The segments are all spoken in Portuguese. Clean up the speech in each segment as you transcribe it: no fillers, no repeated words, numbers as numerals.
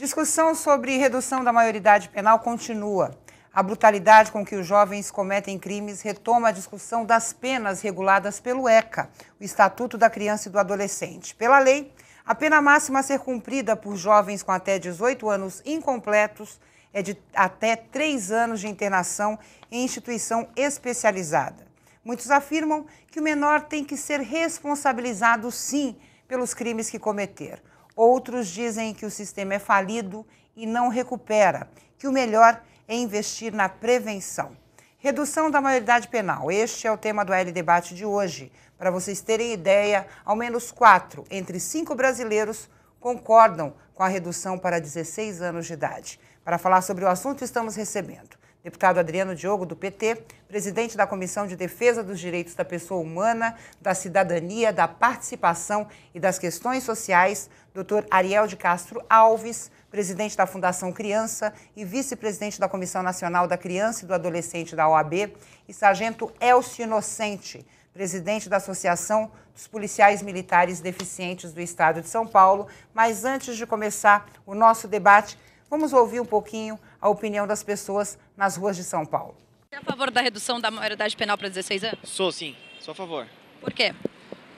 Discussão sobre redução da maioridade penal continua. A brutalidade com que os jovens cometem crimes retoma a discussão das penas reguladas pelo ECA, o Estatuto da Criança e do Adolescente. Pela lei, a pena máxima a ser cumprida por jovens com até 18 anos incompletos é de até 3 anos de internação em instituição especializada. Muitos afirmam que o menor tem que ser responsabilizado, sim, pelos crimes que cometer. Outros dizem que o sistema é falido e não recupera, que o melhor é investir na prevenção. Redução da maioridade penal. Este é o tema do AL Debate de hoje. Para vocês terem ideia, ao menos 4 entre 5 brasileiros concordam com a redução para 16 anos de idade. Para falar sobre o assunto, estamos recebendo deputado Adriano Diogo, do PT, presidente da Comissão de Defesa dos Direitos da Pessoa Humana, da Cidadania, da Participação e das Questões Sociais, Dr. Ariel de Castro Alves, presidente da Fundação Criança e vice-presidente da Comissão Nacional da Criança e do Adolescente da OAB, e sargento Elcio Inocente, presidente da Associação dos Policiais Militares Deficientes do Estado de São Paulo. Mas antes de começar o nosso debate, vamos ouvir um pouquinho a opinião das pessoas nas ruas de São Paulo. Você é a favor da redução da maioridade penal para 16 anos? Sou sim, sou a favor. Por quê?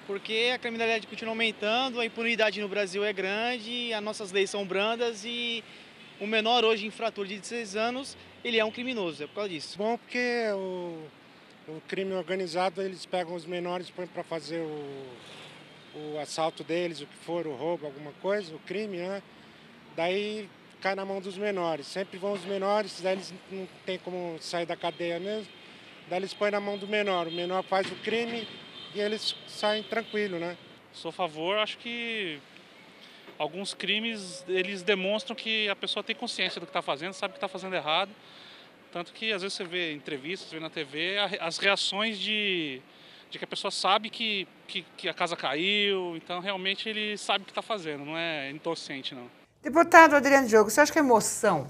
Porque a criminalidade continua aumentando, a impunidade no Brasil é grande, as nossas leis são brandas e o menor hoje, infrator de 16 anos, ele é um criminoso, é por causa disso. Bom, porque o crime organizado, eles pegam os menores, põem para fazer o assalto deles, o que for, o roubo, alguma coisa, o crime, né? Daí cai na mão dos menores. Sempre vão os menores, daí eles não tem como sair da cadeia mesmo. Daí eles põem na mão do menor. O menor faz o crime e eles saem tranquilo, né? Sou a favor, acho que alguns crimes, eles demonstram que a pessoa tem consciência do que está fazendo, sabe que está fazendo errado. Tanto que às vezes você vê entrevistas, vê na TV, as reações de que a pessoa sabe que a casa caiu, então realmente ele sabe o que está fazendo, não é inconsciente não. Deputado Adriano Diogo, você acha que a emoção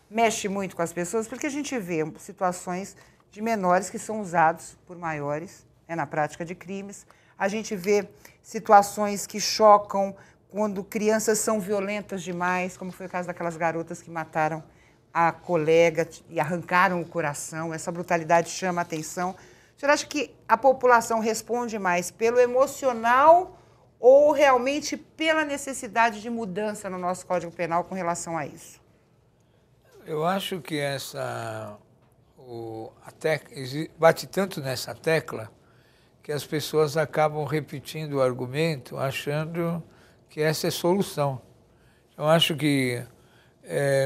mexe muito com as pessoas? Porque a gente vê situações de menores que são usados por maiores, na prática de crimes. A gente vê situações que chocam quando crianças são violentas demais, como foi o caso daquelas garotas que mataram a colega e arrancaram o coração. Essa brutalidade chama a atenção. O senhor acha que a população responde mais pelo emocional ou realmente pela necessidade de mudança no nosso Código Penal com relação a isso? Eu acho que bate tanto nessa tecla que as pessoas acabam repetindo o argumento, achando que essa é a solução. Eu acho que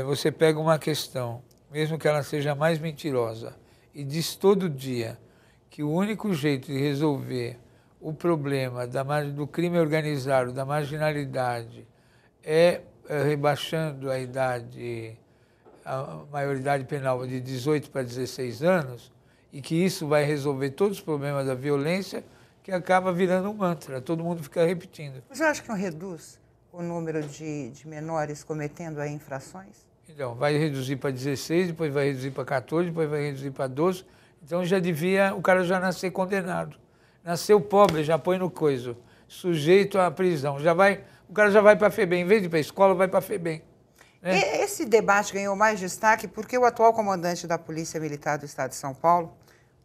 você pega uma questão, mesmo que ela seja mais mentirosa, e diz todo dia que o único jeito de resolver o problema do crime organizado, da marginalidade, é rebaixando a maioridade penal de 18 para 16 anos, e que isso vai resolver todos os problemas da violência, que acaba virando um mantra, todo mundo fica repetindo. Você acha que não reduz o número de menores cometendo aí infrações? Então, vai reduzir para 16, depois vai reduzir para 14, depois vai reduzir para 12, então o cara já nascer condenado. Nasceu pobre, já põe no coiso, sujeito à prisão. O cara já vai para a FEBEM, em vez de ir para a escola, vai para a FEBEM. Né? Esse debate ganhou mais destaque porque o atual comandante da Polícia Militar do Estado de São Paulo,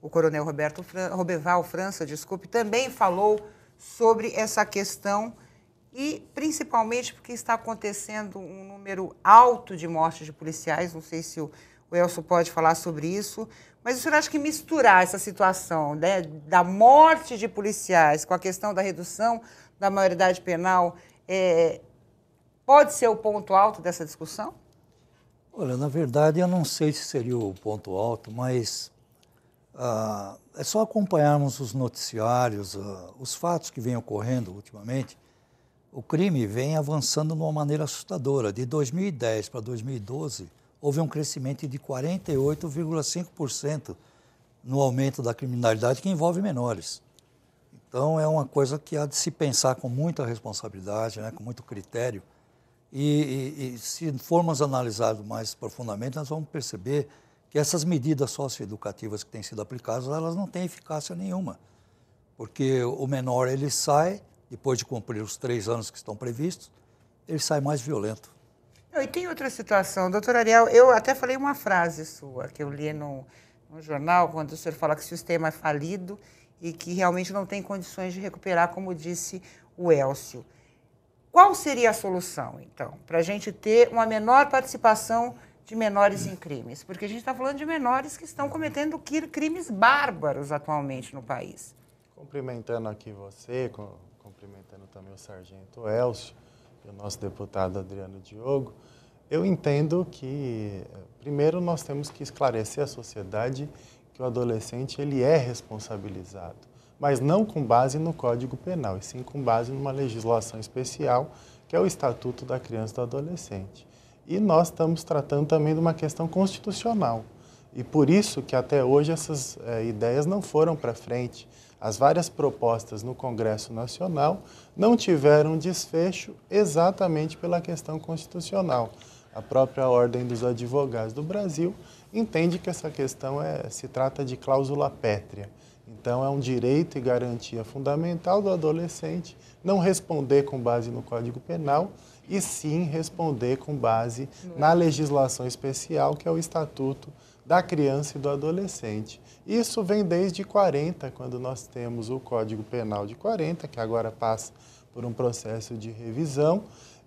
o coronel Roberval França, também falou sobre essa questão e principalmente porque está acontecendo um número alto de mortes de policiais. Não sei se o Elcio pode falar sobre isso. Mas o senhor acha que misturar essa situação, né, da morte de policiais com a questão da redução da maioridade penal pode ser o ponto alto dessa discussão? Olha, na verdade, eu não sei se seria o ponto alto, mas é só acompanharmos os noticiários, os fatos que vêm ocorrendo ultimamente. O crime vem avançando de uma maneira assustadora. De 2010 para 2012, houve um crescimento de 48,5% no aumento da criminalidade que envolve menores. Então, é uma coisa que há de se pensar com muita responsabilidade, né, com muito critério. E se formos analisar mais profundamente, nós vamos perceber que essas medidas socioeducativas que têm sido aplicadas, elas não têm eficácia nenhuma. Porque o menor, ele sai, depois de cumprir os 3 anos que estão previstos, ele sai mais violento. E tem outra situação, doutor Ariel, eu até falei uma frase sua, que eu li no jornal, quando o senhor fala que o sistema é falido e que realmente não tem condições de recuperar, como disse o Elcio. Qual seria a solução, então, para a gente ter uma menor participação de menores em crimes? Porque a gente está falando de menores que estão cometendo crimes bárbaros atualmente no país. Cumprimentando aqui você, cumprimentando também o sargento Elcio e o nosso deputado Adriano Diogo, eu entendo que, primeiro, nós temos que esclarecer à sociedade que o adolescente ele é responsabilizado, mas não com base no Código Penal, e sim com base numa legislação especial, que é o Estatuto da Criança e do Adolescente. E nós estamos tratando também de uma questão constitucional, e por isso que até hoje essas ideias não foram para frente. As várias propostas no Congresso Nacional não tiveram desfecho exatamente pela questão constitucional. A própria Ordem dos Advogados do Brasil entende que essa questão se trata de cláusula pétrea. Então, é um direito e garantia fundamental do adolescente não responder com base no Código Penal e sim responder com base na legislação especial, que é o Estatuto da Criança e do Adolescente. Isso vem desde 40, quando nós temos o Código Penal de 40, que agora passa por um processo de revisão,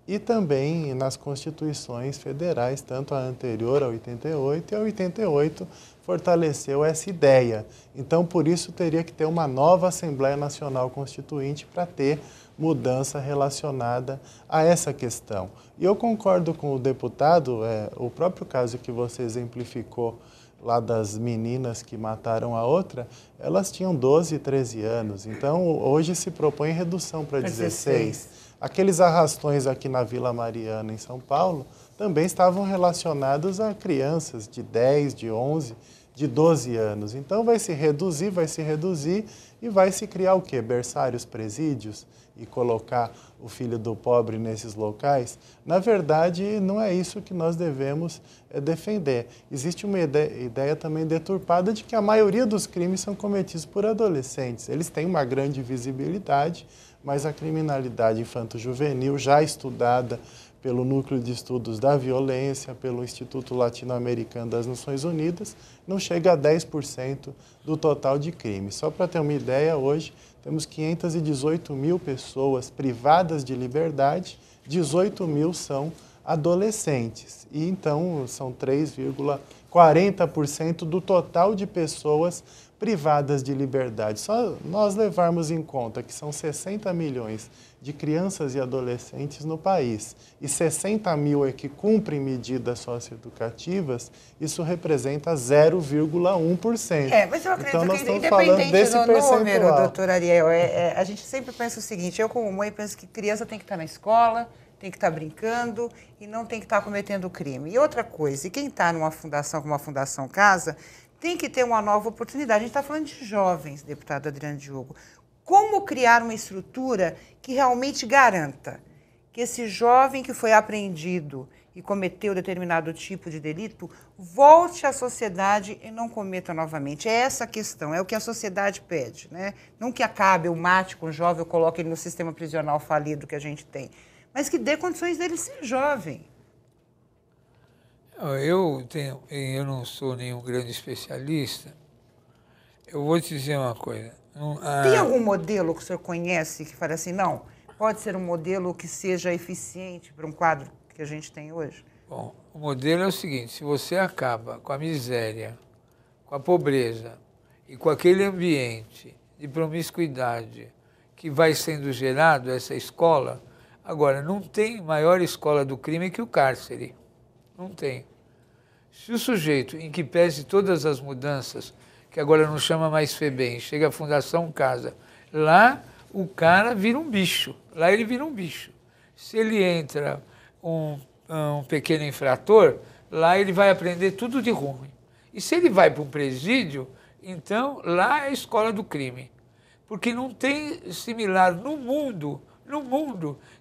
e também nas constituições federais, tanto a anterior, a 88, e a 88 fortaleceu essa ideia. Então, por isso, teria que ter uma nova Assembleia Nacional Constituinte para ter mudança relacionada a essa questão. E eu concordo com o deputado, o próprio caso que você exemplificou lá das meninas que mataram a outra, elas tinham 12, 13 anos. Então, hoje se propõe redução para 16. Aqueles arrastões aqui na Vila Mariana, em São Paulo, também estavam relacionados a crianças de 10, de 11, de 12 anos. Então, vai se reduzir e vai se criar o quê? Berçários, presídios e colocar o filho do pobre nesses locais? Na verdade, não é isso que nós devemos defender. Existe uma ideia também deturpada de que a maioria dos crimes são cometidos por adolescentes. Eles têm uma grande visibilidade, mas a criminalidade infanto-juvenil, já estudada pelo Núcleo de Estudos da Violência, pelo Instituto Latino-Americano das Nações Unidas, não chega a 10% do total de crimes. Só para ter uma ideia, hoje temos 518 mil pessoas privadas de liberdade, 18 mil são adolescentes. E então são 3,40% do total de pessoas privadas de liberdade. Só nós levarmos em conta que são 60 milhões de crianças e adolescentes no país e 60 mil é que cumprem medidas socioeducativas, isso representa 0,1%. Mas eu acredito então, nós que estamos falando desse percentual. Número, doutor Ariel, a gente sempre pensa o seguinte, eu como mãe penso que criança tem que estar na escola, tem que estar brincando e não tem que estar cometendo crime. E outra coisa, e quem está numa fundação como a Fundação Casa, tem que ter uma nova oportunidade. A gente está falando de jovens, deputado Adriano Diogo. Como criar uma estrutura que realmente garanta que esse jovem que foi apreendido e cometeu determinado tipo de delito volte à sociedade e não cometa novamente? É essa a questão, é o que a sociedade pede, né? Não que acabe, eu mate com o jovem, eu coloque ele no sistema prisional falido que a gente tem, mas que dê condições dele ser jovem. Eu não sou nenhum grande especialista. Eu vou te dizer uma coisa. Tem algum modelo que o senhor conhece que fala assim, não, pode ser um modelo que seja eficiente para um quadro que a gente tem hoje? Bom, o modelo é o seguinte, se você acaba com a miséria, com a pobreza e com aquele ambiente de promiscuidade que vai sendo gerado, essa escola, agora, não tem maior escola do crime que o cárcere. Não tem. Se o sujeito, em que pese todas as mudanças, que agora não chama mais FEBEM, chega à Fundação Casa, lá o cara vira um bicho. Lá ele vira um bicho. Se ele entra um pequeno infrator, lá ele vai aprender tudo de ruim. E se ele vai para um presídio, então lá é a escola do crime. Porque não tem similar no mundo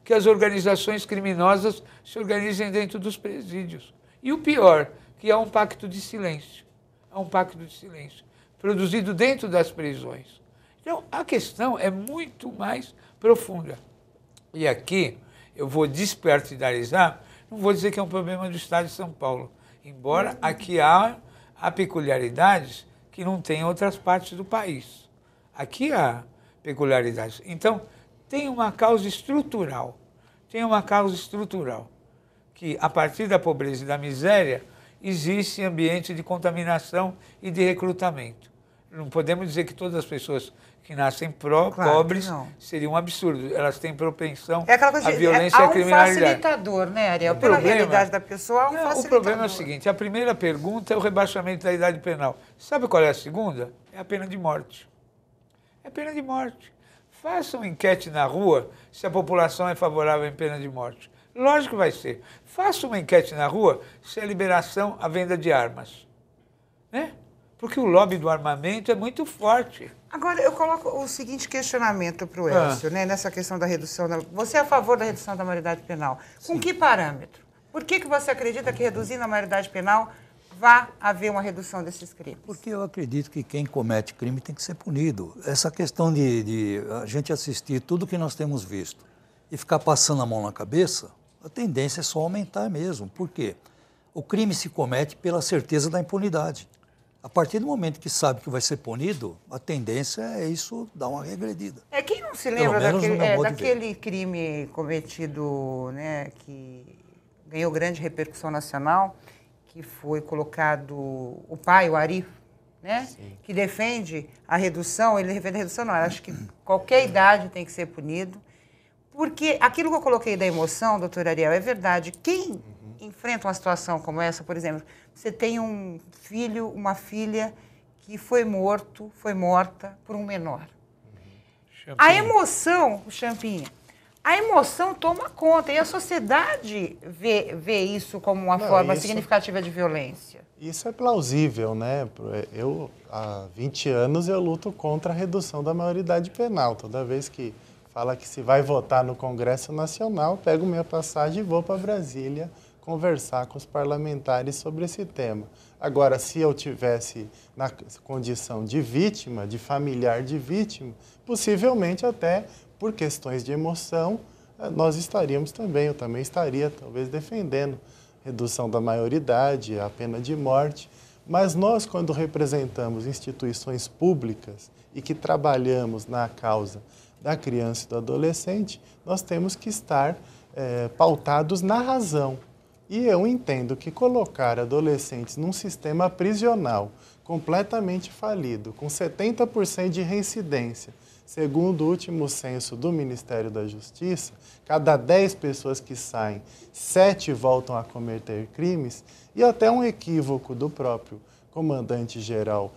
que as organizações criminosas se organizem dentro dos presídios. E o pior, que há um pacto de silêncio. Há um pacto de silêncio, produzido dentro das prisões. Então, a questão é muito mais profunda. E aqui eu vou despartidarizar, Não vou dizer que é um problema do Estado de São Paulo, embora aqui há peculiaridades que não tem em outras partes do país. Aqui há peculiaridades. Então, tem uma causa estrutural. Que a partir da pobreza e da miséria existe ambiente de contaminação e de recrutamento. Não podemos dizer que todas as pessoas que nascem pobres seria um absurdo. Elas têm propensão à violência e à criminalidade. Há um facilitador, né, Ariel? Pela realidade da pessoa, há um facilitador. O problema é o seguinte, a primeira pergunta é o rebaixamento da idade penal. Sabe qual é a segunda? É a pena de morte. É pena de morte. Faça uma enquete na rua se a população é favorável à pena de morte. Lógico que vai ser. Faça uma enquete na rua se é liberação à venda de armas. Né? Porque o lobby do armamento é muito forte. Agora, eu coloco o seguinte questionamento para o Elcio, né, nessa questão da redução. Você é a favor da redução da maioridade penal. Sim. Com que parâmetro? Por que você acredita que reduzindo a maioridade penal vai haver uma redução desses crimes? Porque eu acredito que quem comete crime tem que ser punido. Essa questão de a gente assistir tudo que nós temos visto e ficar passando a mão na cabeça, a tendência é só aumentar mesmo. Por quê? O crime se comete pela certeza da impunidade. A partir do momento que sabe que vai ser punido, a tendência é isso dar uma regredida. Quem não se lembra daquele crime cometido, né, que ganhou grande repercussão nacional, que foi colocado o pai, o Arif, né, que defende a redução, ele defende a redução, não, acho que qualquer idade tem que ser punido, porque aquilo que eu coloquei da emoção, doutor Ariel, é verdade. Quem enfrenta uma situação como essa, por exemplo, você tem um filho, uma filha que foi morta por um menor. A emoção, a emoção toma conta e a sociedade vê isso como uma forma significativa de violência. Isso é plausível, né? Eu, há 20 anos, eu luto contra a redução da maioridade penal. Toda vez que fala que se vai votar no Congresso Nacional, pego minha passagem e vou para Brasília conversar com os parlamentares sobre esse tema. Agora, se eu tivesse na condição de vítima, de familiar de vítima, possivelmente até por questões de emoção, nós estaríamos também, eu também estaria talvez defendendo redução da maioridade, a pena de morte, mas nós, quando representamos instituições públicas e que trabalhamos na causa da criança e do adolescente, nós temos que estar pautados na razão. E eu entendo que colocar adolescentes num sistema prisional completamente falido, com 70% de reincidência, segundo o último censo do Ministério da Justiça, cada 10 pessoas que saem, 7 voltam a cometer crimes, e até um equívoco do próprio comandante-geral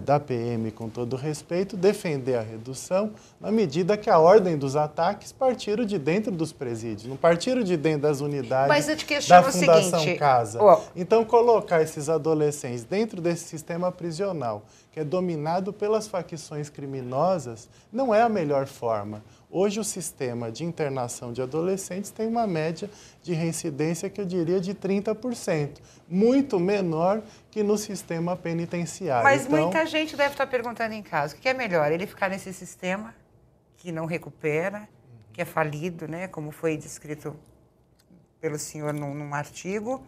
da PM, com todo respeito, defender a redução na medida que a ordem dos ataques partiram de dentro dos presídios, não partiram de dentro das unidades da Fundação Casa. Então, colocar esses adolescentes dentro desse sistema prisional, que é dominado pelas facções criminosas, não é a melhor forma. Hoje, o sistema de internação de adolescentes tem uma média de reincidência que eu diria de 30%, muito menor que no sistema penitenciário. Mas muita gente deve estar perguntando em casa, o que é melhor? Ele ficar nesse sistema que não recupera, que é falido, né, como foi descrito pelo senhor num artigo,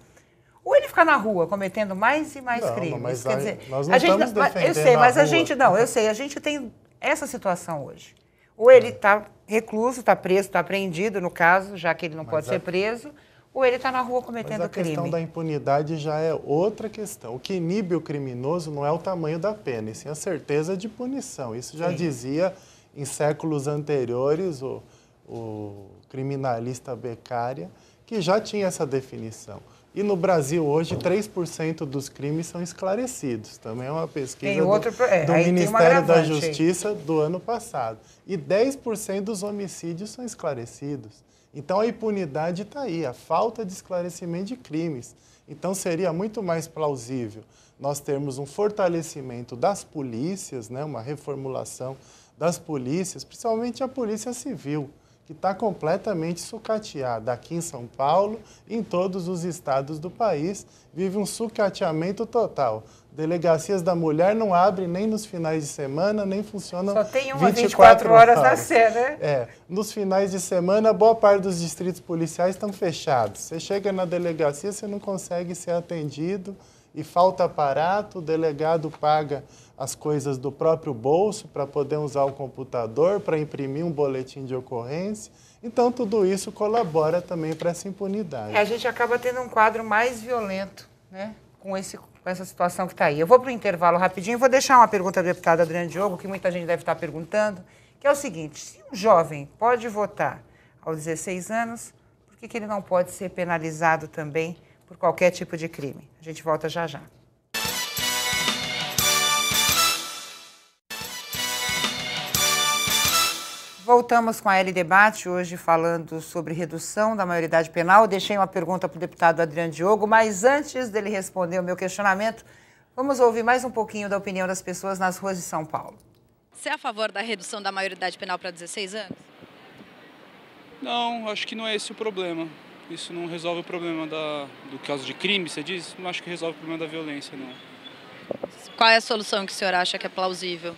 ou ele ficar na rua cometendo mais e mais crimes? Mas quer dizer, nós não estamos defendendo eu sei, mas a rua. Eu sei, a gente tem essa situação hoje. Ou ele está recluso, está preso, está apreendido, no caso, já que ele não pode ser preso, ou ele está na rua cometendo crime. Mas a questão da impunidade já é outra questão. O que inibe o criminoso não é o tamanho da pena, e sim a certeza de punição. Isso já dizia em séculos anteriores o criminalista Beccaria, que já tinha essa definição. E no Brasil, hoje, 3% dos crimes são esclarecidos. Também é uma pesquisa do Ministério da Justiça do ano passado. E 10% dos homicídios são esclarecidos. Então, a impunidade está aí, a falta de esclarecimento de crimes. Então, seria muito mais plausível nós termos um fortalecimento das polícias, né, uma reformulação das polícias, principalmente a Polícia Civil, que está completamente sucateada. Aqui em São Paulo, em todos os estados do país, vive um sucateamento total. Delegacias da mulher não abrem nem nos finais de semana, nem funcionam 24 Só tem uma 24 horas na Sé, né? Nos finais de semana, boa parte dos distritos policiais estão fechados. Você chega na delegacia, você não consegue ser atendido e falta aparato, o delegado paga as coisas do próprio bolso para poder usar o computador, para imprimir um boletim de ocorrência. Então, tudo isso colabora também para essa impunidade. A gente acaba tendo um quadro mais violento, né, com essa situação que está aí. Eu vou para o intervalo rapidinho, vou deixar uma pergunta do deputado Adriano Diogo, que muita gente deve estar perguntando, que é o seguinte: se um jovem pode votar aos 16 anos, por que ele não pode ser penalizado também por qualquer tipo de crime? A gente volta já já. Voltamos com a L Debate, hoje falando sobre redução da maioridade penal. Eu deixei uma pergunta para o deputado Adriano Diogo, mas antes dele responder o meu questionamento, vamos ouvir mais um pouquinho da opinião das pessoas nas ruas de São Paulo. Você é a favor da redução da maioridade penal para 16 anos? Não, acho que não é esse o problema. Isso não resolve o problema do caso de crime, você diz? Não acho que resolve o problema da violência, não. Qual é a solução que o senhor acha que é plausível?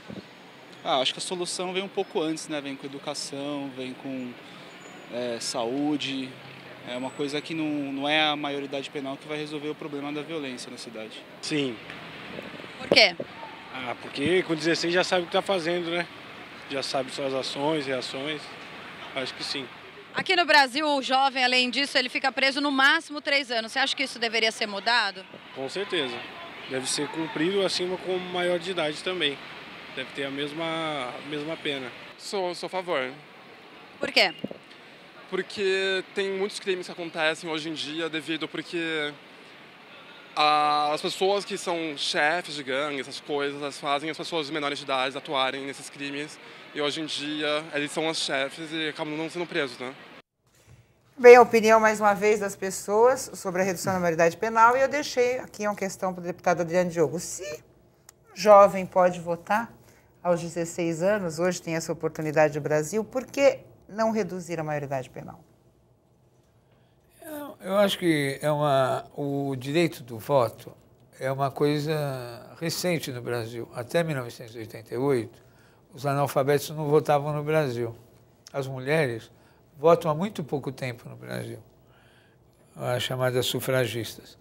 Acho que a solução vem um pouco antes, né? Vem com educação, vem com saúde. É uma coisa que não é a maioridade penal que vai resolver o problema da violência na cidade. Sim. Por quê? Porque com 16 já sabe o que está fazendo, né? Já sabe suas ações, reações. Acho que sim. Aqui no Brasil, o jovem, além disso, ele fica preso no máximo 3 anos. Você acha que isso deveria ser mudado? Com certeza. Deve ser cumprido acima com maior de idade também. Deve ter a mesma pena. Sou a favor. Por quê? Porque tem muitos crimes que acontecem hoje em dia porque as pessoas que são chefes de gangue, essas coisas, elas fazem as pessoas de menores de idade atuarem nesses crimes. E hoje em dia eles são os chefes e acabam não sendo presos, né? Bem, a opinião, mais uma vez, das pessoas sobre a redução da maioridade penal. E eu deixei aqui uma questão para o deputado Adriano Diogo. Se um jovem pode votar aos 16 anos, hoje tem essa oportunidade no Brasil, por que não reduzir a maioridade penal? Eu acho que o direito do voto é uma coisa recente no Brasil. Até 1988, os analfabetos não votavam no Brasil. As mulheres votam há muito pouco tempo no Brasil, as chamadas sufragistas.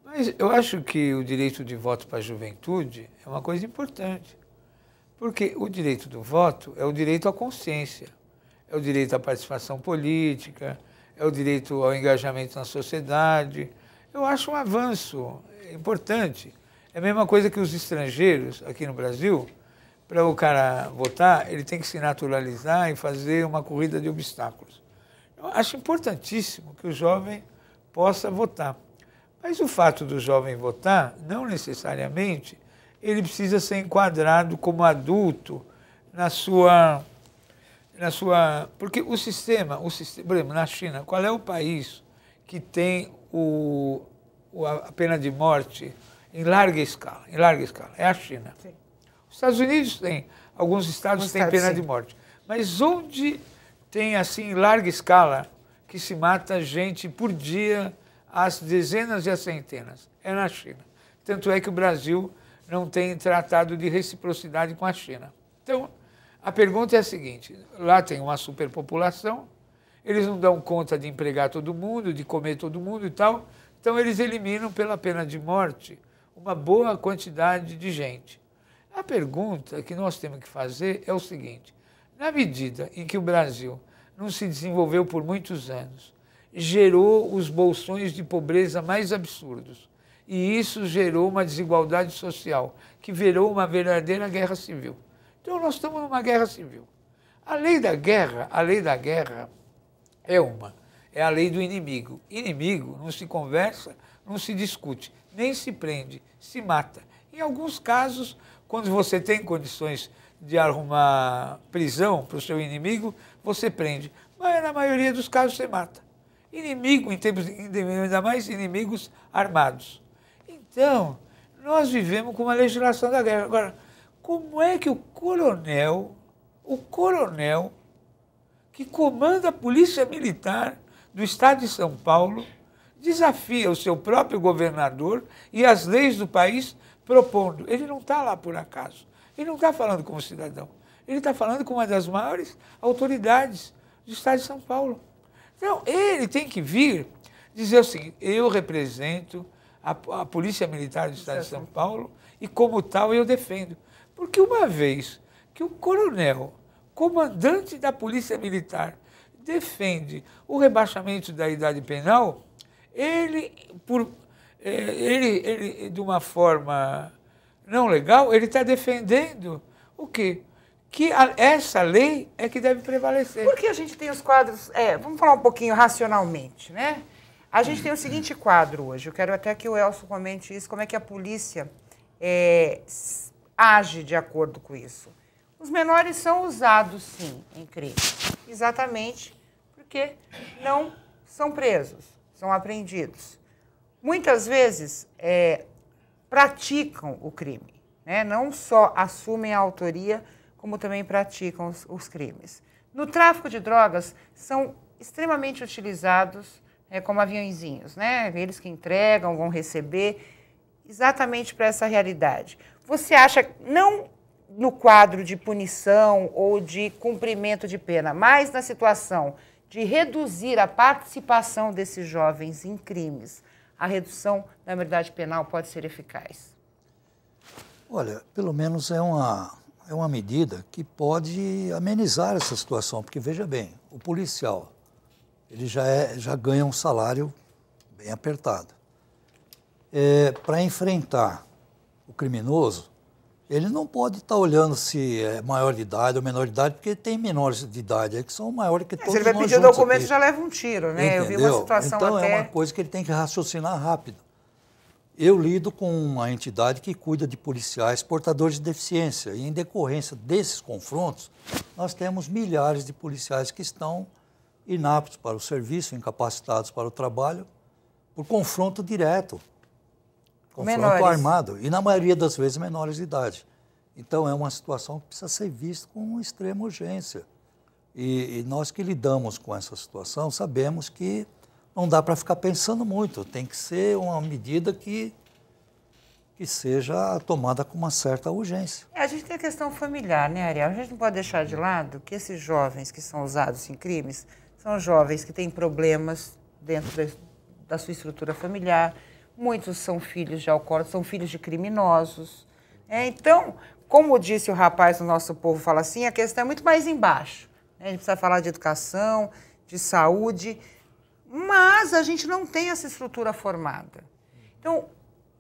Mas eu acho que o direito de voto para a juventude é uma coisa importante. Porque o direito do voto é o direito à consciência, é o direito à participação política, é o direito ao engajamento na sociedade. Eu acho um avanço importante. É a mesma coisa que os estrangeiros aqui no Brasil, para o cara votar, ele tem que se naturalizar e fazer uma corrida de obstáculos. Eu acho importantíssimo que o jovem possa votar. Mas o fato do jovem votar, não necessariamente ele precisa ser enquadrado como adulto na sua... Porque o sistema, por exemplo, na China, qual é o país que tem a pena de morte em larga escala? É a China. Sim. Os Estados Unidos têm, alguns estados têm pena de morte. Mas onde tem, assim, em larga escala, que se mata gente por dia, às dezenas e às centenas? É na China. Tanto é que o Brasil não tem tratado de reciprocidade com a China. Então, a pergunta é a seguinte: lá tem uma superpopulação, eles não dão conta de empregar todo mundo, de comer todo mundo e tal, então eles eliminam pela pena de morte uma boa quantidade de gente. A pergunta que nós temos que fazer é o seguinte: na medida em que o Brasil não se desenvolveu por muitos anos, gerou os bolsões de pobreza mais absurdos, e isso gerou uma desigualdade social, que virou uma verdadeira guerra civil. Então nós estamos numa guerra civil. A lei da guerra é a lei do inimigo. Inimigo não se conversa, não se discute, nem se prende, se mata. Em alguns casos, quando você tem condições de arrumar prisão para o seu inimigo, você prende. Mas na maioria dos casos você mata. Inimigo, ainda mais inimigos armados. Então, nós vivemos com uma legislação da guerra. Agora, como é que o coronel, que comanda a Polícia Militar do Estado de São Paulo, desafia o seu próprio governador e as leis do país propondo. Ele não está lá por acaso. Ele não está falando como cidadão. Ele está falando com uma das maiores autoridades do Estado de São Paulo. Então, ele tem que vir dizer o seguinte: eu represento a Polícia Militar do Estado de São Paulo e, como tal, eu defendo. Porque uma vez que o coronel, comandante da Polícia Militar, defende o rebaixamento da idade penal, ele, de uma forma não legal, ele está defendendo o quê? Que essa lei é que deve prevalecer. Porque a gente tem os quadros... vamos falar um pouquinho racionalmente, né? A gente tem o seguinte quadro hoje. Eu quero até que o Elcio comente isso, como é que a polícia age de acordo com isso. Os menores são usados, sim, em crimes. Exatamente porque não são presos, são apreendidos. Muitas vezes praticam o crime, né? Não só assumem a autoria, como também praticam os crimes. No tráfico de drogas, são extremamente utilizados como aviãozinhos, né? Eles que entregam, vão receber, exatamente para essa realidade. Você acha, não no quadro de punição ou de cumprimento de pena, mas na situação de reduzir a participação desses jovens em crimes, a redução da maioridade penal pode ser eficaz? Olha, pelo menos é uma medida que pode amenizar essa situação, porque veja bem, o policial, ele já ganha um salário bem apertado. Para enfrentar o criminoso, ele não pode estar olhando se é maior de idade ou menor de idade, porque tem menores de idade aí que são maiores que todos nós. Se ele vai pedir o documento, já leva um tiro, né? Entendeu? Eu vi uma situação então, até... é uma coisa que ele tem que raciocinar rápido. Eu lido com uma entidade que cuida de policiais portadores de deficiência, e em decorrência desses confrontos, nós temos milhares de policiais que estão inaptos para o serviço, incapacitados para o trabalho, por confronto direto. Confronto armado, e na maioria das vezes menores de idade. Então é uma situação que precisa ser vista com extrema urgência. E nós que lidamos com essa situação sabemos que não dá para ficar pensando muito, tem que ser uma medida que seja tomada com uma certa urgência. A gente tem a questão familiar, né, Ariel? A gente não pode deixar de lado que esses jovens que são usados em crimes são jovens que têm problemas dentro da sua estrutura familiar. Muitos são filhos de alcoólatras, são filhos de criminosos. Então, como disse o rapaz do Nosso Povo Fala Assim, a questão é muito mais embaixo. A gente precisa falar de educação, de saúde, mas a gente não tem essa estrutura formada. Então,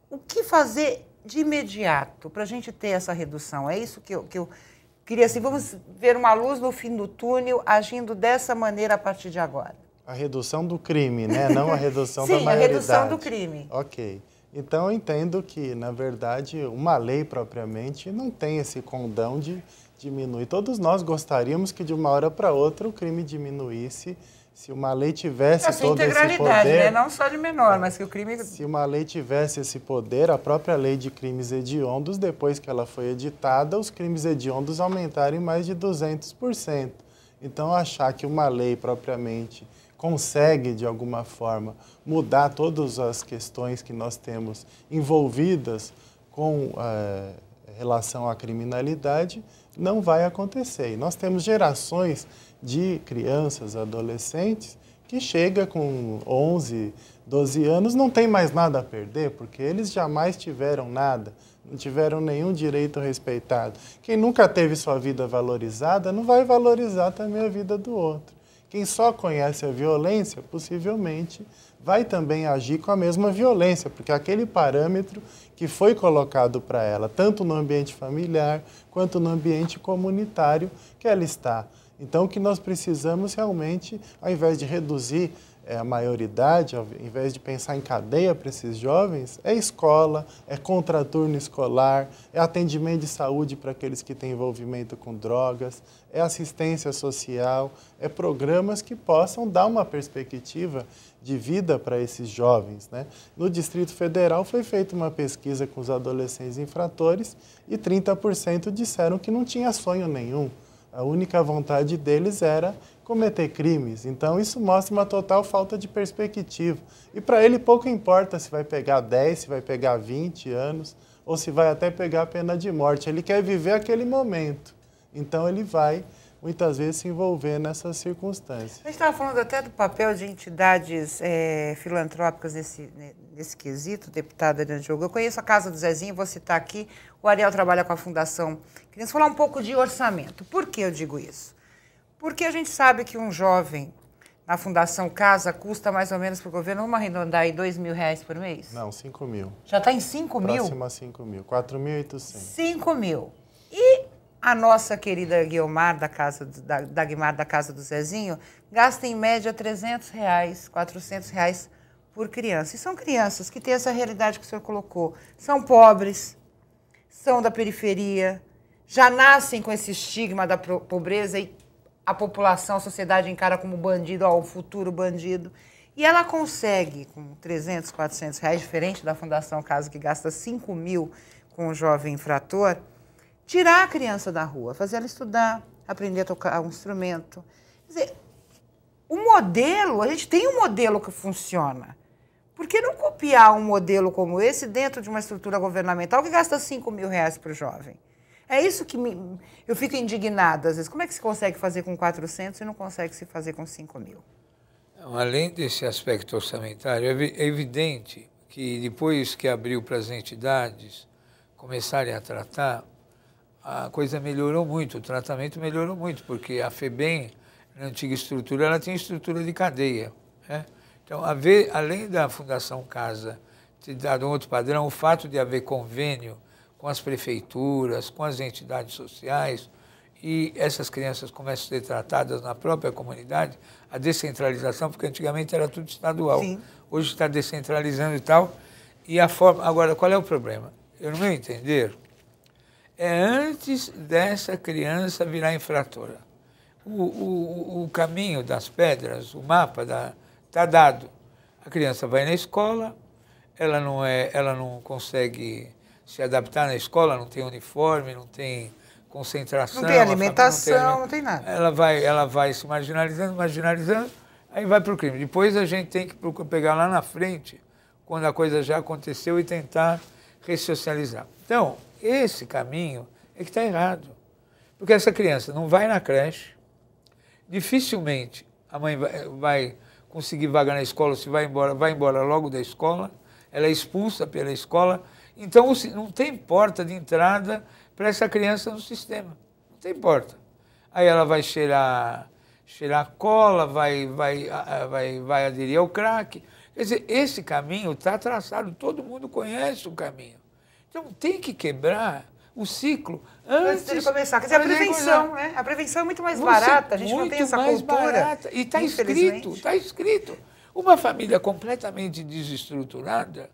o que fazer de imediato para a gente ter essa redução? É isso que eu queria, assim, vamos ver uma luz no fim do túnel agindo dessa maneira a partir de agora. A redução do crime, né? Não a redução da maioridade. Sim, a redução do crime. Ok. Então, eu entendo que, na verdade, uma lei propriamente não tem esse condão de diminuir. Todos nós gostaríamos que, de uma hora para outra, o crime diminuísse. Se uma lei tivesse todo esse poder... né? Não só de menor, mas que o crime... Se uma lei tivesse esse poder, a própria lei de crimes hediondos, depois que ela foi editada, os crimes hediondos aumentaram em mais de 200%. Então, achar que uma lei propriamente consegue, de alguma forma, mudar todas as questões que nós temos envolvidas com relação à criminalidade, não vai acontecer. E nós temos gerações de crianças, adolescentes, que chega com 11, 12 anos, não tem mais nada a perder, porque eles jamais tiveram nada, não tiveram nenhum direito respeitado. Quem nunca teve sua vida valorizada, não vai valorizar também a vida do outro. Quem só conhece a violência, possivelmente, vai também agir com a mesma violência, porque aquele parâmetro que foi colocado para ela, tanto no ambiente familiar quanto no ambiente comunitário que ela está. Então, o que nós precisamos realmente, ao invés de reduzir a maioridade, ao invés de pensar em cadeia para esses jovens, é escola, é contraturno escolar, é atendimento de saúde para aqueles que têm envolvimento com drogas, é assistência social, é programas que possam dar uma perspectiva de vida para esses jovens, né? No Distrito Federal foi feita uma pesquisa com os adolescentes infratores e 30% disseram que não tinha sonho nenhum. A única vontade deles era cometer crimes. Então, isso mostra uma total falta de perspectiva. E para ele pouco importa se vai pegar 10, se vai pegar 20 anos, ou se vai até pegar a pena de morte. Ele quer viver aquele momento. Então, ele vai, muitas vezes, se envolver nessas circunstâncias. A gente estava falando até do papel de entidades filantrópicas nesse quesito, deputada Adriana Diogo. Eu conheço a Casa do Zezinho, vou citar aqui. O Ariel trabalha com a Fundação. Queria falar um pouco de orçamento. Por que eu digo isso? Porque a gente sabe que um jovem na Fundação Casa custa mais ou menos para o governo, vamos arredondar aí, R$2.000 por mês? Não, 5 mil. Já está em 5 mil? Próximo a 5 mil, 4.800. 5 mil. E a nossa querida Guiomar, da Guimar da Casa do Zezinho, gasta em média R$300, R$400 por criança. E são crianças que têm essa realidade que o senhor colocou. São pobres, são da periferia, já nascem com esse estigma da pobreza e a população, a sociedade encara como bandido, o futuro bandido. E ela consegue, com R$300, R$400, diferente da Fundação Casa, que gasta 5 mil com o jovem infrator, tirar a criança da rua, fazer ela estudar, aprender a tocar um instrumento. Quer dizer, o modelo, a gente tem um modelo que funciona. Por que não copiar um modelo como esse dentro de uma estrutura governamental que gasta R$5.000 para o jovem? É isso que eu fico indignada às vezes. Como é que se consegue fazer com 400 e não consegue se fazer com 5 mil? Além desse aspecto orçamentário, é evidente que depois que abriu para as entidades começarem a tratar, a coisa melhorou muito, o tratamento melhorou muito, porque a FEBEM, na antiga estrutura, ela tinha estrutura de cadeia, né? Então, além da Fundação Casa ter dado um outro padrão, o fato de haver convênio com as prefeituras, com as entidades sociais, e essas crianças começam a ser tratadas na própria comunidade, a descentralização, porque antigamente era tudo estadual. Sim. Hoje está descentralizando e tal. E a forma. Agora, qual é o problema? No meu entender, é antes dessa criança virar infratora. O caminho das pedras, o mapa está dado. A criança vai na escola, ela não consegue se adaptar na escola, não tem uniforme, não tem concentração. Não tem alimentação, não tem nada. Ela vai se marginalizando, aí vai para o crime. Depois a gente tem que pegar lá na frente, quando a coisa já aconteceu, e tentar ressocializar. Então, esse caminho é que está errado. Porque essa criança não vai na creche, dificilmente a mãe vai conseguir vaga na escola, se vai embora logo da escola, ela é expulsa pela escola. Então, não tem porta de entrada para essa criança no sistema. Não tem porta. Aí ela vai cheirar cola, vai aderir ao crack. Quer dizer, esse caminho está traçado, todo mundo conhece o caminho. Então, tem que quebrar o ciclo antes de começar. Quer dizer, a prevenção, né? A prevenção é muito mais barata, a gente não tem essa cultura. Barata. E está escrito. Uma família completamente desestruturada,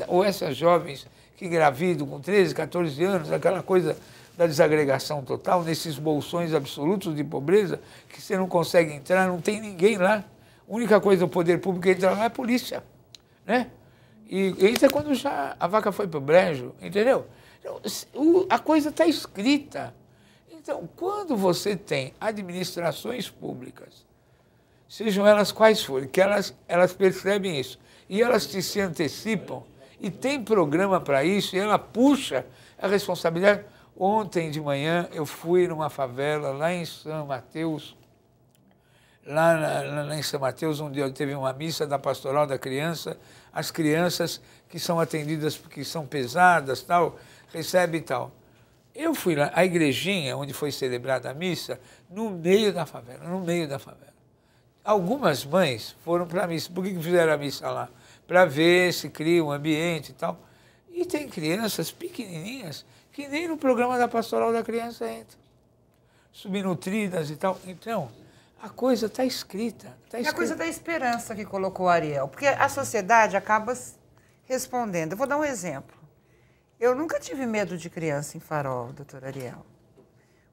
ou essas jovens que engravidam com 13, 14 anos, aquela coisa da desagregação total, nesses bolsões absolutos de pobreza, que você não consegue entrar, não tem ninguém lá. A única coisa do poder público que entra lá é a polícia, né? E isso é quando já a vaca foi para o brejo, entendeu? Então, a coisa está escrita. Então, quando você tem administrações públicas, sejam elas quais forem, que elas percebem isso, e elas se antecipam, e tem programa para isso, e ela puxa a responsabilidade. Ontem de manhã eu fui numa favela lá em São Mateus, lá em São Mateus, onde teve uma missa da Pastoral da Criança. As crianças que são atendidas, porque são pesadas, tal, recebem tal. Eu fui lá, a igrejinha onde foi celebrada a missa, no meio da favela. Algumas mães foram para a missa. Por que fizeram a missa lá? Para ver se cria um ambiente e tal. E tem crianças pequenininhas que nem no programa da Pastoral da Criança entram. Subnutridas e tal. Então, a coisa está escrita. É a coisa da esperança que colocou o Ariel. Porque a sociedade acaba respondendo. Eu vou dar um exemplo. Eu nunca tive medo de criança em farol, doutor Ariel.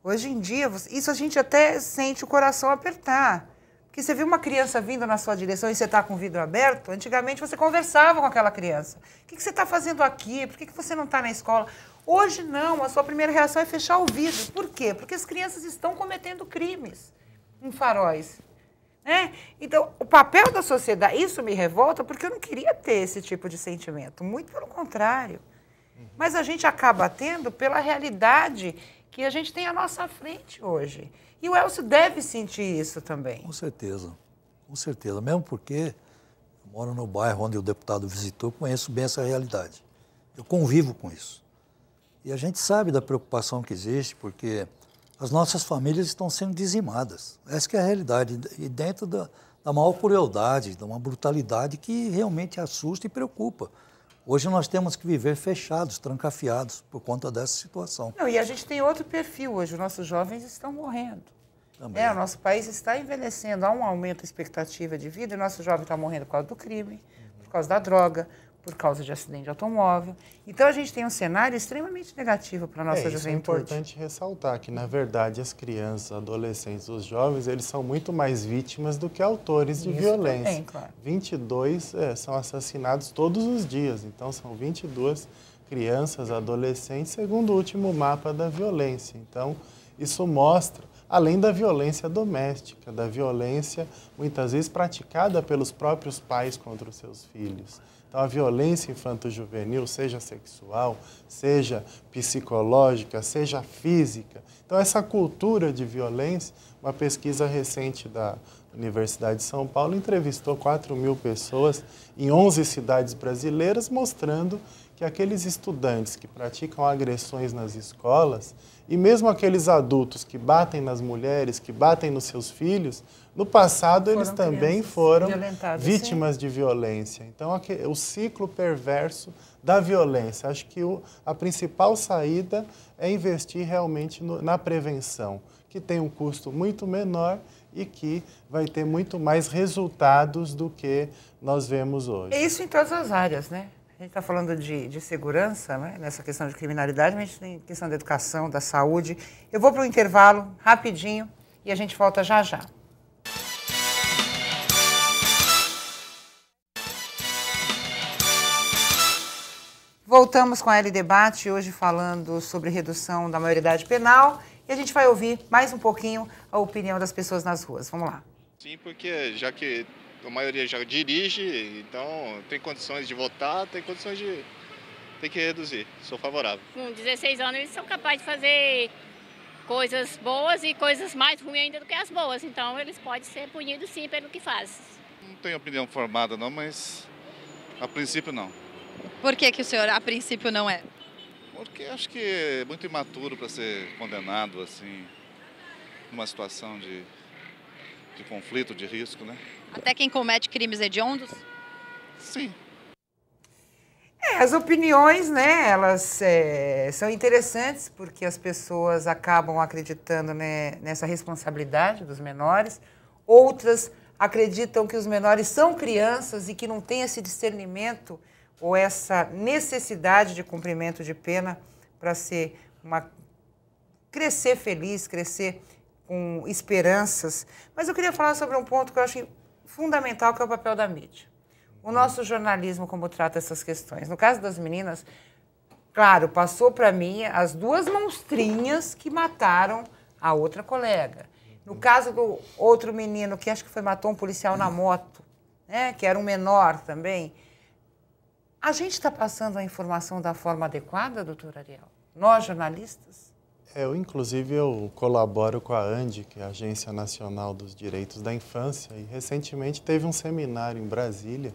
Hoje em dia, isso a gente até sente o coração apertar. Porque você viu uma criança vindo na sua direção e você está com o vidro aberto, antigamente você conversava com aquela criança. O que você está fazendo aqui? Por que você não está na escola? Hoje não, a sua primeira reação é fechar o vidro. Por quê? Porque as crianças estão cometendo crimes. faróis. Né? Então, o papel da sociedade, isso me revolta porque eu não queria ter esse tipo de sentimento, muito pelo contrário. Mas a gente acaba tendo pela realidade que a gente tem à nossa frente hoje. E o Elcio deve sentir isso também. Com certeza, mesmo porque eu moro no bairro onde o deputado visitou, conheço bem essa realidade. Eu convivo com isso. E a gente sabe da preocupação que existe, porque as nossas famílias estão sendo dizimadas. Essa que é a realidade. E dentro da maior crueldade, de uma brutalidade que realmente assusta e preocupa. Hoje nós temos que viver fechados, trancafiados, por conta dessa situação. Não, e a gente tem outro perfil hoje. Os nossos jovens estão morrendo. O nosso país está envelhecendo. Há um aumento da expectativa de vida e o nosso jovem está morrendo por causa do crime, por causa da droga, por causa de acidente de automóvel. Então, a gente tem um cenário extremamente negativo para a nossa juventude. É importante ressaltar que, na verdade, as crianças, adolescentes, os jovens, eles são muito mais vítimas do que autores de violência. Também, claro. 22 são assassinados todos os dias. Então, são 22 crianças, adolescentes, segundo o último mapa da violência. Então, isso mostra, além da violência doméstica, da violência, muitas vezes, praticada pelos próprios pais contra os seus filhos. Então, a violência infanto-juvenil, seja sexual, seja psicológica, seja física. Então, essa cultura de violência, uma pesquisa recente da Universidade de São Paulo entrevistou 4.000 pessoas em 11 cidades brasileiras, mostrando que aqueles estudantes que praticam agressões nas escolas e mesmo aqueles adultos que batem nas mulheres, que batem nos seus filhos, no passado eles também foram vítimas de violência. Então, o ciclo perverso da violência. Acho que a principal saída é investir realmente na prevenção, que tem um custo muito menor e que vai ter muito mais resultados do que nós vemos hoje. Isso em todas as áreas, né? A gente está falando de segurança, né? Nessa questão de criminalidade, mas a gente tem questão da educação, da saúde. Eu vou para o intervalo, rapidinho, e a gente volta já já. Voltamos com a L Debate, hoje falando sobre redução da maioridade penal. E a gente vai ouvir mais um pouquinho a opinião das pessoas nas ruas. Vamos lá. Sim, porque já que a maioria já dirige, então tem condições de votar, tem condições de... tem que reduzir. Sou favorável. Com 16 anos eles são capazes de fazer coisas boas e coisas mais ruins ainda do que as boas. Então eles podem ser punidos sim pelo que fazem. Não tenho opinião formada não, mas a princípio não. Por que o senhor a princípio não é? Porque acho que é muito imaturo para ser condenado assim, numa situação de conflito, de risco, né? Até quem comete crimes hediondos? Sim. As opiniões, né, elas são interessantes porque as pessoas acabam acreditando, né, nessa responsabilidade dos menores. Outras acreditam que os menores são crianças e que não têm esse discernimento ou essa necessidade de cumprimento de pena para crescer feliz, crescer com esperanças. Mas eu queria falar sobre um ponto que eu acho fundamental, que é o papel da mídia. O nosso jornalismo, como trata essas questões. No caso das meninas, claro, passou para mim as duas monstrinhas que mataram a outra colega. No caso do outro menino, que acho que matou um policial na moto, né, que era um menor também, a gente está passando a informação da forma adequada, doutor Ariel? Nós, jornalistas? Inclusive, eu colaboro com a ANDI, que é a Agência Nacional dos Direitos da Infância, e recentemente teve um seminário em Brasília,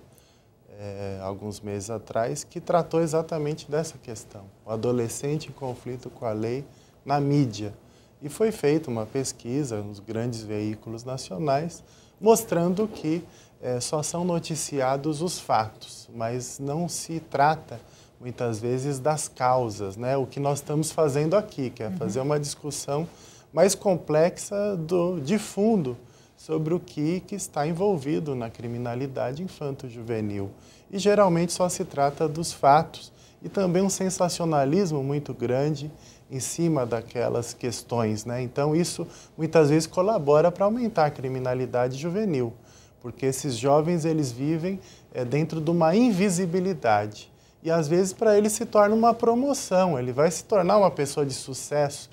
alguns meses atrás, que tratou exatamente dessa questão, o adolescente em conflito com a lei na mídia. E foi feita uma pesquisa nos grandes veículos nacionais, mostrando que só são noticiados os fatos, mas não se trata, muitas vezes, das causas, né? O que nós estamos fazendo aqui, que é fazer uma discussão mais complexa de fundo sobre o que está envolvido na criminalidade infanto-juvenil. E geralmente só se trata dos fatos e também um sensacionalismo muito grande em cima daquelas questões, né? Então isso muitas vezes colabora para aumentar a criminalidade juvenil, porque esses jovens eles vivem dentro de uma invisibilidade. E às vezes para ele se torna uma promoção, ele vai se tornar uma pessoa de sucesso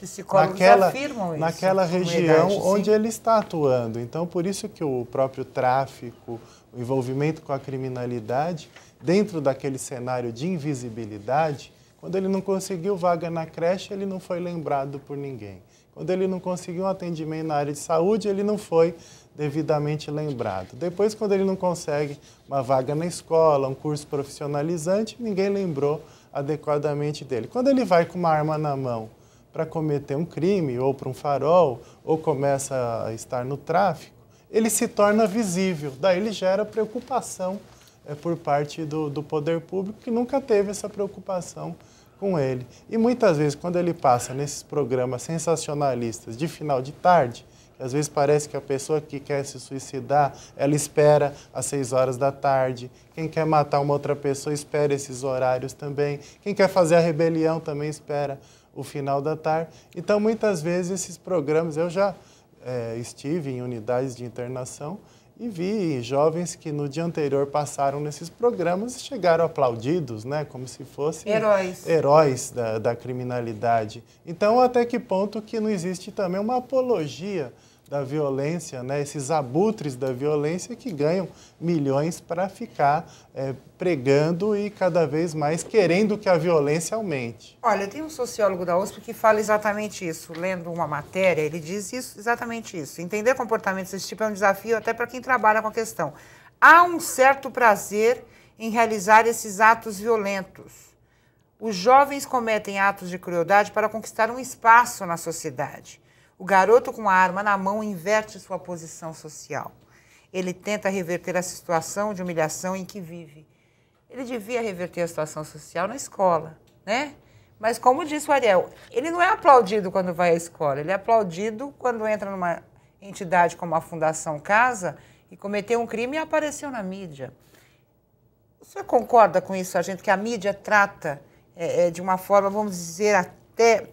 naquela região onde ele está atuando. Então por isso que o próprio tráfico, o envolvimento com a criminalidade, dentro daquele cenário de invisibilidade, quando ele não conseguiu vaga na creche, ele não foi lembrado por ninguém. Quando ele não conseguiu um atendimento na área de saúde, ele não foi devidamente lembrado. Depois, quando ele não consegue uma vaga na escola, um curso profissionalizante, ninguém lembrou adequadamente dele. Quando ele vai com uma arma na mão para cometer um crime, ou para um farol, ou começa a estar no tráfico, ele se torna visível. Daí ele gera preocupação por parte do poder público, que nunca teve essa preocupação com ele. E muitas vezes, quando ele passa nesses programas sensacionalistas de final de tarde, que às vezes parece que a pessoa que quer se suicidar, ela espera às 6 horas da tarde. Quem quer matar uma outra pessoa espera esses horários também. Quem quer fazer a rebelião também espera o final da tarde. Então, muitas vezes, esses programas, eu já estive em unidades de internação e vi jovens que no dia anterior passaram nesses programas e chegaram aplaudidos, né, como se fossem heróis da criminalidade. Então, até que ponto que não existe também uma apologia da violência, né, esses abutres da violência que ganham milhões para ficar pregando e cada vez mais querendo que a violência aumente. Olha, tem um sociólogo da USP que fala exatamente isso. Lendo uma matéria, ele diz exatamente isso. Entender comportamentos desse tipo é um desafio até para quem trabalha com a questão. Há um certo prazer em realizar esses atos violentos. Os jovens cometem atos de crueldade para conquistar um espaço na sociedade. O garoto com a arma na mão inverte sua posição social. Ele tenta reverter a situação de humilhação em que vive. Ele devia reverter a situação social na escola, né? Mas, como disse o Ariel, ele não é aplaudido quando vai à escola, ele é aplaudido quando entra numa entidade como a Fundação Casa e cometeu um crime e apareceu na mídia. O senhor concorda com isso, sargento, que a mídia trata de uma forma, vamos dizer, até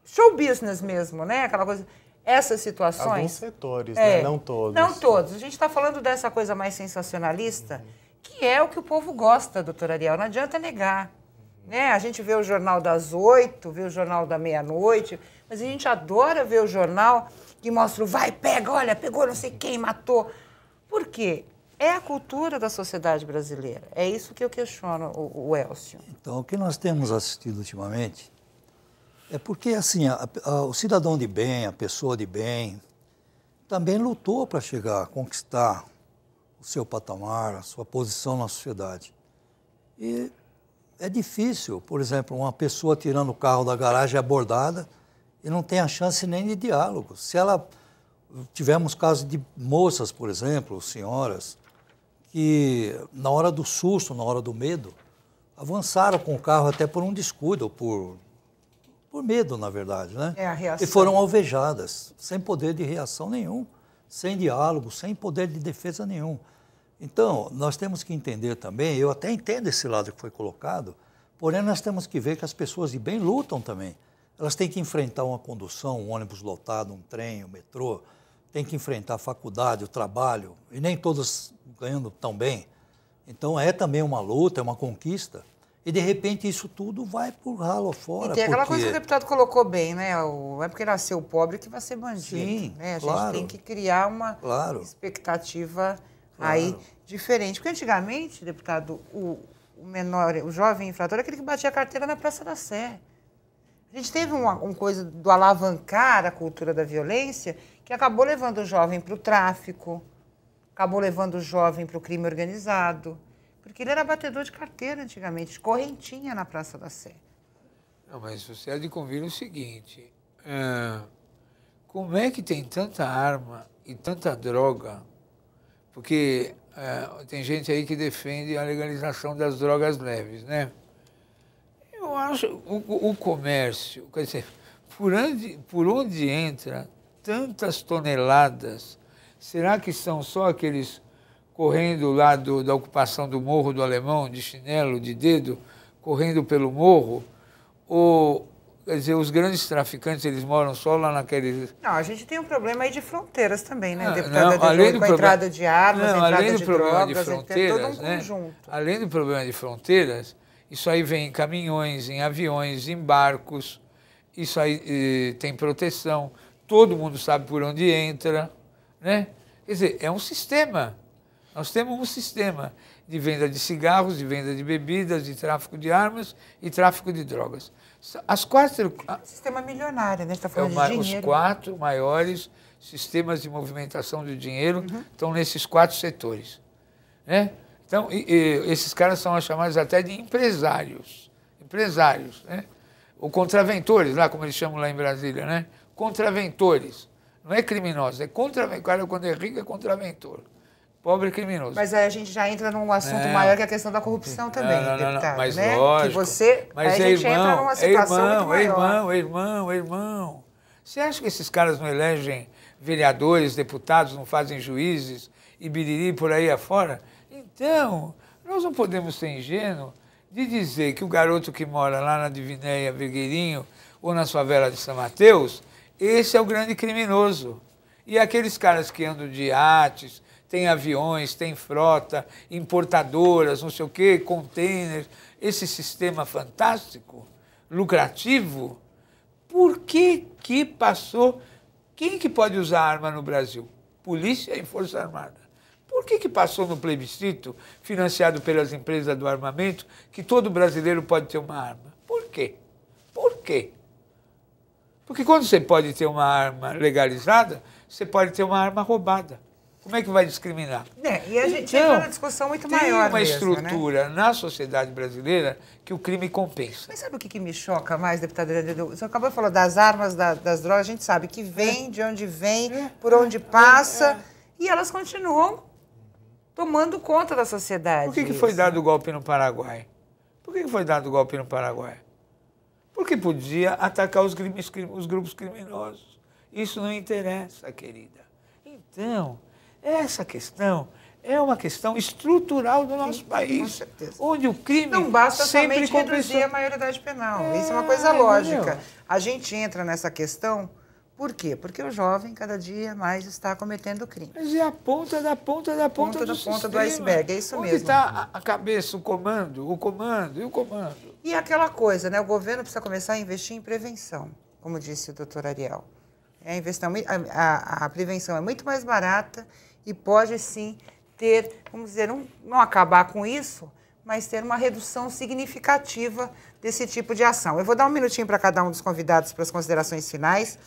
show business mesmo, né? Aquela coisa, essas situações... Alguns setores, né? Não todos. Não todos. A gente está falando dessa coisa mais sensacionalista, que é o que o povo gosta, doutor Ariel, não adianta negar. Né? A gente vê o jornal das 8, vê o jornal da meia-noite, mas a gente adora ver o jornal que mostra o vai, pega, olha, pegou não sei quem, matou. Por quê? É a cultura da sociedade brasileira. É isso que eu questiono, o Elcio. Então, o que nós temos assistido ultimamente é porque, assim, o cidadão de bem, a pessoa de bem, também lutou para chegar, conquistar o seu patamar, a sua posição na sociedade. E é difícil, por exemplo, uma pessoa tirando o carro da garagem abordada e não tem a chance nem de diálogo. Se ela... Tivemos casos de moças, por exemplo, senhoras, que na hora do susto, na hora do medo, avançaram com o carro até por um descuido, por medo, na verdade, né? É a reação. E foram alvejadas, sem poder de reação nenhum, sem diálogo, sem poder de defesa nenhum. Então, nós temos que entender também, eu até entendo esse lado que foi colocado, porém nós temos que ver que as pessoas de bem lutam também. Elas têm que enfrentar uma condução, um ônibus lotado, um trem, um metrô, têm que enfrentar a faculdade, o trabalho, e nem todas ganhando tão bem. Então, é também uma luta, é uma conquista. E, de repente, isso tudo vai por ralo fora. E tem aquela coisa que o deputado colocou bem, né? Não é porque nasceu pobre que vai ser bandido. Sim, né? A claro. gente tem que criar uma expectativa aí diferente. Porque, antigamente, deputado, o menor, o jovem infrator é aquele que batia a carteira na Praça da Sé. A gente teve uma coisa do alavancar a cultura da violência que acabou levando o jovem para o tráfico, acabou levando o jovem para o crime organizado. Porque ele era batedor de carteira antigamente, correntinha na Praça da Sé. Não, mas você há de convir o seguinte, como é que tem tanta arma e tanta droga? Porque tem gente aí que defende a legalização das drogas leves, né? Eu acho o comércio, quer dizer, por onde entra tantas toneladas, será que são só aqueles correndo lá da ocupação do Morro do Alemão, de chinelo, de dedo, correndo pelo morro? Ou Quer dizer, os grandes traficantes, eles moram só lá naqueles... Não, a gente tem um problema aí de fronteiras também, né, Não, deputada? não, além do com a entrada de armas, não, entrada além do de problema drogas, de fronteiras, tem todo um né? conjunto. Além do problema de fronteiras, isso aí vem em caminhões, em aviões, em barcos, isso aí tem proteção, todo mundo sabe por onde entra, né? Quer dizer, é um sistema. Nós temos um sistema de venda de cigarros, de venda de bebidas, de tráfico de armas e tráfico de drogas. As quatro... Sistema milionário, né? Está falando de dinheiro. Os 4 maiores sistemas de movimentação do dinheiro estão nesses 4 setores, né? Então, esses caras são chamados até de empresários, né? Ou contraventores, lá como eles chamam lá em Brasília, né? Contraventores. Não é criminoso, é contraventor. O cara, quando é rico, é contraventor. Pobre é criminoso. Mas aí a gente já entra num assunto maior, que é a questão da corrupção também, deputado, mas né? lógico. Que você, mas aí a gente entra numa situação muito maior. Irmão. Você acha que esses caras não elegem vereadores, deputados, não fazem juízes e biriri por aí afora? Então, nós não podemos ser ingênuos de dizer que o garoto que mora lá na Divinéia, Vergueirinho, ou na favela de São Mateus, esse é o grande criminoso. E aqueles caras que andam de iates, tem aviões, tem frota, importadoras, não sei o quê, containers, esse sistema fantástico, lucrativo, por que que passou? Quem que pode usar arma no Brasil? Polícia e Força Armada. Por que que passou no plebiscito, financiado pelas empresas do armamento, que todo brasileiro pode ter uma arma? Por quê? Por quê? Porque quando você pode ter uma arma legalizada, você pode ter uma arma roubada. Como é que vai discriminar? E a gente entra numa discussão muito maior tem uma mesmo, estrutura, né? na sociedade brasileira que o crime compensa. Mas sabe o que me choca mais, deputada Adriana? Você acabou de falar das armas, das drogas, a gente sabe que vem, de onde vem, por onde passa, e elas continuam tomando conta da sociedade. Por que foi dado o golpe no Paraguai? Por que foi dado o golpe no Paraguai? Porque podia atacar os grupos criminosos. Isso não interessa, querida. Então, essa questão é uma questão estrutural do nosso país, com certeza. Onde o crime não basta sempre somente reduzir a maioridade penal. Isso é uma coisa lógica. A gente entra nessa questão, por quê? Porque o jovem cada dia mais está cometendo crime. Mas é a ponta da ponta do iceberg, é isso Onde mesmo. Onde está a cabeça, o comando. E aquela coisa, né? O governo precisa começar a investir em prevenção, como disse o doutor Ariel. A prevenção é muito mais barata e pode, sim, ter, vamos dizer, não acabar com isso, mas ter uma redução significativa desse tipo de ação. Eu vou dar um minutinho para cada um dos convidados para as considerações finais.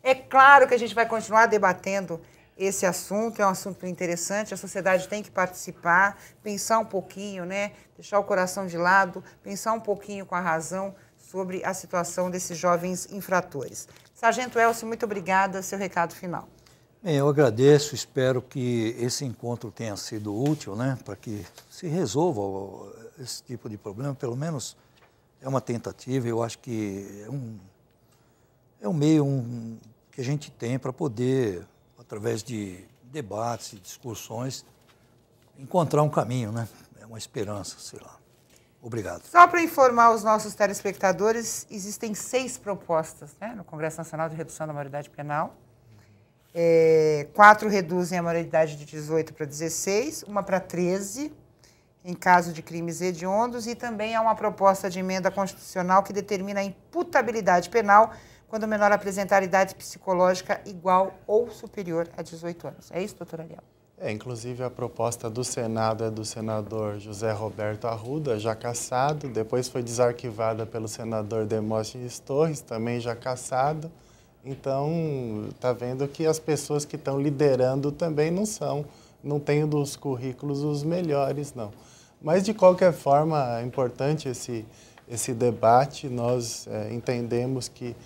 É claro que a gente vai continuar debatendo esse assunto, é um assunto interessante, a sociedade tem que participar, pensar um pouquinho, né? Deixar o coração de lado, pensar um pouquinho com a razão sobre a situação desses jovens infratores. Sargento Elcio, muito obrigada, seu recado final. Bem, eu agradeço, espero que esse encontro tenha sido útil, né, para que se resolva esse tipo de problema, pelo menos é uma tentativa, eu acho que é um meio que a gente tem para poder, através de debates e discussões, encontrar um caminho, né, é uma esperança, sei lá. Obrigado. Só para informar os nossos telespectadores, existem 6 propostas, né, no Congresso Nacional de Redução da Maioridade Penal. 4 reduzem a maioridade de 18 para 16, uma para 13, em caso de crimes hediondos, e também há uma proposta de emenda constitucional que determina a imputabilidade penal quando o menor apresentar idade psicológica igual ou superior a 18 anos. É isso, doutor Ariel? Inclusive a proposta do Senado é do senador José Roberto Arruda, já cassado, depois foi desarquivada pelo senador Demóstenes Torres, também já cassado. Então, está vendo que as pessoas que estão liderando também não têm dos currículos os melhores, não. Mas, de qualquer forma, é importante esse debate. Nós entendemos que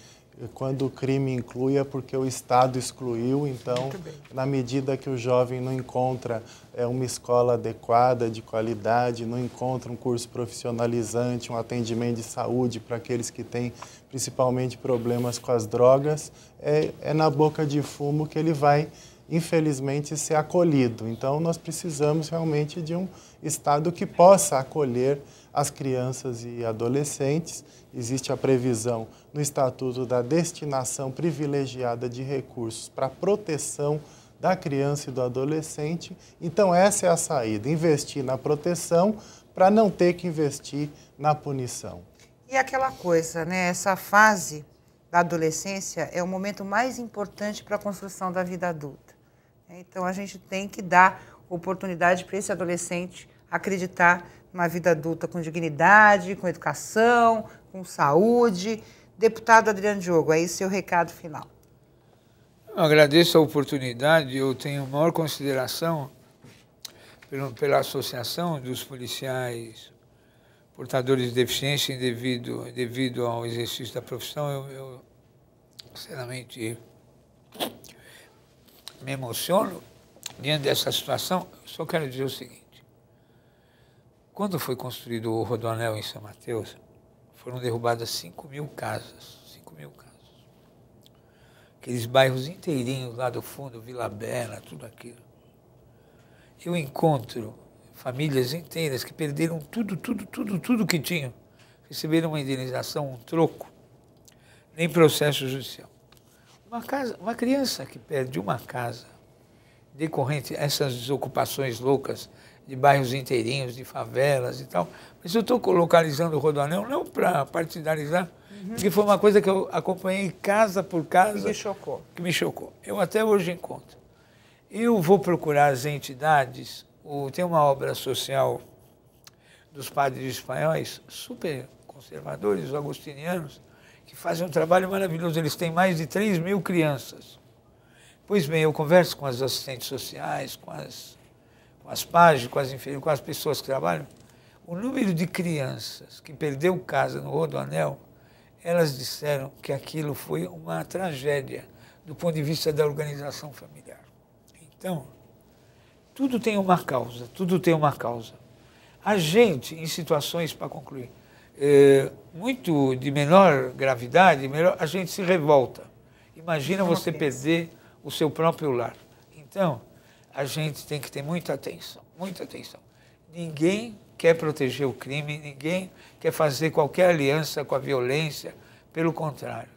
quando o crime inclui é porque o Estado excluiu. Então, na medida que o jovem não encontra uma escola adequada, de qualidade, não encontra um curso profissionalizante, um atendimento de saúde para aqueles que têm principalmente problemas com as drogas, é na boca de fumo que ele vai infelizmente, ser acolhido. Então, nós precisamos realmente de um Estado que possa acolher as crianças e adolescentes. Existe a previsão no Estatuto da destinação privilegiada de recursos para a proteção da criança e do adolescente. Então, essa é a saída, investir na proteção para não ter que investir na punição. E aquela coisa, né? Essa fase da adolescência é o momento mais importante para a construção da vida adulta. Então, a gente tem que dar oportunidade para esse adolescente acreditar numa vida adulta com dignidade, com educação, com saúde. Deputado Adriano Diogo, aí seu recado final. Eu agradeço a oportunidade, eu tenho maior consideração pela associação dos policiais portadores de deficiência devido ao exercício da profissão. Eu sinceramente me emociono diante dessa situação. Eu só quero dizer o seguinte: quando foi construído o Rodoanel em São Mateus, foram derrubadas 5.000 casas. 5.000 casas. Aqueles bairros inteirinhos lá do fundo, Vila Bela, tudo aquilo. Eu encontro famílias inteiras que perderam tudo que tinham. Receberam uma indenização, um troco, nem processo judicial. Uma criança que perde uma casa decorrente essas desocupações loucas de bairros inteirinhos, de favelas e tal. Mas eu estou localizando o Rodoanel não para partidarizar, porque foi uma coisa que eu acompanhei casa por casa. Que me chocou. Eu até hoje encontro. Eu vou procurar as entidades. Tem uma obra social dos padres espanhóis, super conservadores, os agostinianos, que fazem um trabalho maravilhoso. Eles têm mais de 3.000 crianças. Pois bem, eu converso com as assistentes sociais, com as páginas, com as pessoas que trabalham. O número de crianças que perdeu casa no Rodoanel, elas disseram que aquilo foi uma tragédia do ponto de vista da organização familiar. Então, tudo tem uma causa, tudo tem uma causa. A gente, em situações, para concluir, muito de menor gravidade, a gente se revolta. Imagina você perder o seu próprio lar. Então, a gente tem que ter muita atenção, muita atenção. Ninguém quer proteger o crime, ninguém quer fazer qualquer aliança com a violência, pelo contrário.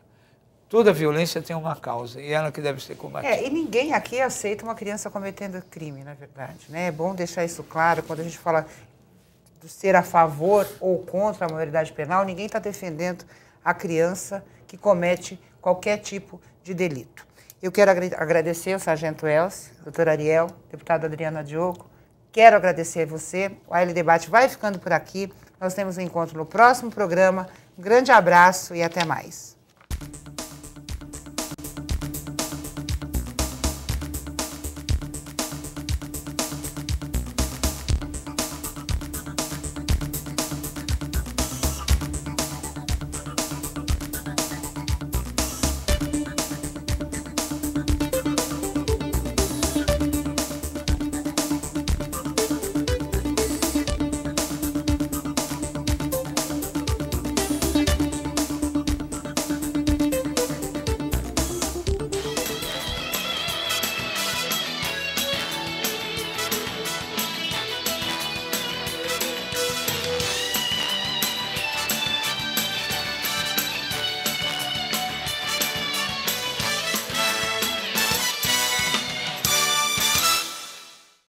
Toda violência tem uma causa e ela que deve ser combatida. E ninguém aqui aceita uma criança cometendo crime, na verdade, né? É bom deixar isso claro. Quando a gente fala de ser a favor ou contra a maioridade penal, ninguém está defendendo a criança que comete qualquer tipo de delito. Eu quero agradecer ao sargento Elcio, doutor Ariel, deputado Adriano Diogo. Quero agradecer a você. O AL Debate vai ficando por aqui. Nós temos um encontro no próximo programa. Um grande abraço e até mais.